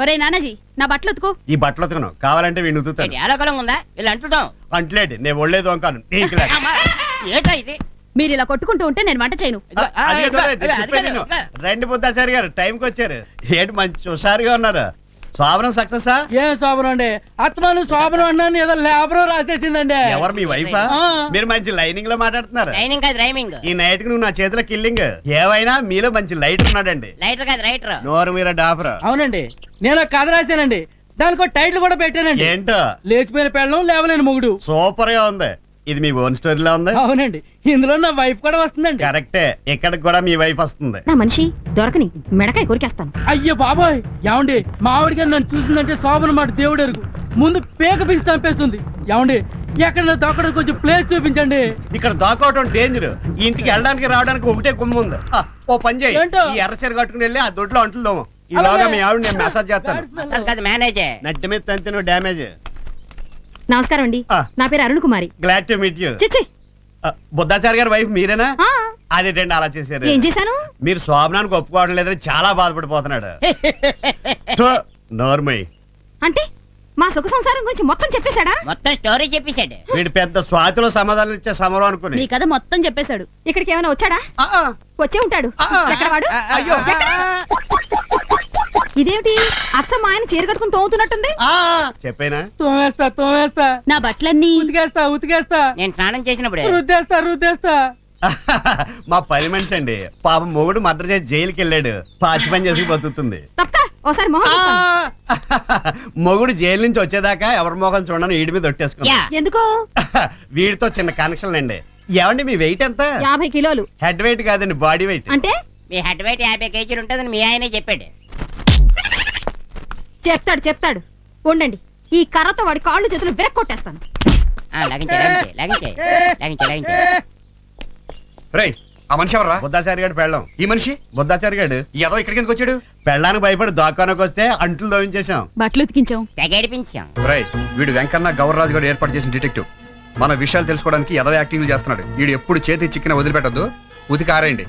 ఒరే నానాజీ నా బట్టలు ఉతుకు. ఈ బట్టలు ఉతకను, కావాలంటే వీడిని ఉతుకుతాను. ఏలకలం ఉందా ఇలా అంటున్నాం? అంటలేడు, నేను ఒళ్ళేదు అంకాను. ఏటా ఇది? మీరు ఇలా కొట్టుకుంటూ ఉంటే నేను వంట చేయను. రండి బుద్ధాచారి గారు, టైంకి వచ్చారు. ఏంటి మంచి హుషారుగా ఉన్నారు. శోభనం సక్సెస్? ఏం శోభనం అండి? అత్తమాను శోభనం అన్నాను, ఏదో లేబర్ రాసేసిందండి. ఎవరు మీ వైఫా? మీరు మంచి లైనింగ్ లో మాట్లాడుతున్నారు. లైనింగ్ కాదు రైమింగ్. ఈ నైట్ కి నువ్వు నా చేతిలో కిల్లింగ్. ఏవైనా మీలో మంచి లైటర్ ఉన్నాడండి. లైటర్ కాదు రైటర్. నోరు మీర డాఫర్. అవునండి, నేను ఒక కథ రాశానండి, దానికి టైటిల్ కూడా పెట్టానండి. ఏంటో? లేచిపోయిన పెళ్ళం లేవలేని మొగుడు. సూపర్ గా ఉంది. ఇది మీ ఓన్ స్టోరీలో ఉంది. అవునండి, ఇందులో నా వైఫ్ కూడా వస్తుందండి. కరెక్టే, ఇక్కడికి కూడా మీ వైఫ్ వస్తుంది. నా మనిషి దొరకని మెడకాయ కొరికేస్తాను. అయ్యో బాబాయ్, ఏమండి మా ఆవిడ గారు నన్ను చూసిందంటే శోభన మాట దేవుడు ఎరుగు, ముందు పేక పిసి చంపేస్తుంది. ఏమండి ఎక్కడ దొక్కడం కొంచెం ప్లేస్ చూపించండి. ఇక్కడ దాకోవటం డేంజర్. ఈ ఇంటికి వెళ్ళడానికి రావడానికి ఒకటే గుమ్మ ఉంది. ఓ పని చేయి, ఏంటో? ఈ ఎర్ర చీర కట్టుకుని వెళ్ళి ఆ దొడ్లో అంట్లు దోమ. ఈలోగా మీ ఆవిడ నేను మెసేజ్ చేస్తాను. మసాజ్ కాదు మేనేజే. నడ్డి మీద తంతిన డ్యామేజ్. నమస్కారం అండి, నా పేరు Arun Kumari. Glad to meet you. చిచ్చి, బుద్ధాచారి గారి వైఫ్ మీరేనా? అదేంటి అలా చేశారు? ఏం చేశాను? మీరు శోభనానికి ఒప్పుకోవడం లేదని చాలా బాధపడిపోతున్నాడు. నోర్మయ్ అంటే మా సుఖ సంసారం గురించి మొత్తం చెప్పేశాడా? మొత్తం స్టోరీ చెప్పేశాడు. వీడు పెద్ద స్వాతిలో సమాధానం ఇచ్చే సమరం అనుకుని. మీ కథ మొత్తం చెప్పేశాడు. ఇక్కడికి ఏమైనా వచ్చాడా? వచ్చే ఉంటాడు. ఎక్కడ వాడు? అయ్యో, ఎక్కడ? ఇదేమిటి అత్త మా ఆయన చీర కట్టుకుని తోముతున్నట్టుంది. చెప్పేనా? తోమేస్తా నా బట్టలన్నీ ఉతికేస్తా నేను స్నానం చేసినప్పుడు రుద్దేస్తా. మా పని మనిషి అండి, పాపం మొగుడు మర్డర్ చేసి జైలుకి వెళ్ళాడు. పాచి పని చేసి బతుకుతుంది. తప్పక ఒకసారి మొహం చూస్తాను. మొగుడు జైలు నుంచి వచ్చేదాకా ఎవరి మొహం చూడని వీడి మీద ఒట్టేసుకున్నా. యా. ఎందుకు? వీడితో చిన్న కనెక్షన్ అండి. ఏమండి మీ వెయిట్ ఎంత? 50 కిలోలు. హెడ్ వెయిట్ కాదండి, బాడీ వెయిట్. అంటే మీ హెడ్ వెయిట్ 50 కేజీలు ఉంటుందని మీ ఆయనే చెప్పాడు. చెప్తాడు. ఉండండి, ఈ కర్రతో వాడి కాళ్ళు చేతులు విరక్కొట్టేస్తాను. లాగించే. రేయ్, ఆ మనిషి ఎవర్రా? బుద్ధాచారి గారు పెళ్ళం. ఈ మనిషి బుద్ధాచారి గారు ఏదో ఇక్కడికి ఎందుకు వచ్చాడు? పెళ్ళానికి భయపడి దాకానికి వస్తే అంట్లు దోవించేశాం. బట్టలు ఉతికించాం. తెగేడిపించాం. రేయ్, వీడు వెంకన్న గౌరరాజు గారు ఏర్పాటు చేసిన డిటెక్టివ్. మన విషయాలు తెలుసుకోవడానికి ఎదవ యాక్టింగ్లు చేస్తున్నాడు. వీడు ఎప్పుడు చేతి చిక్కిన వదిలిపెట్టద్దు, ఉతికి ఆరేయండి.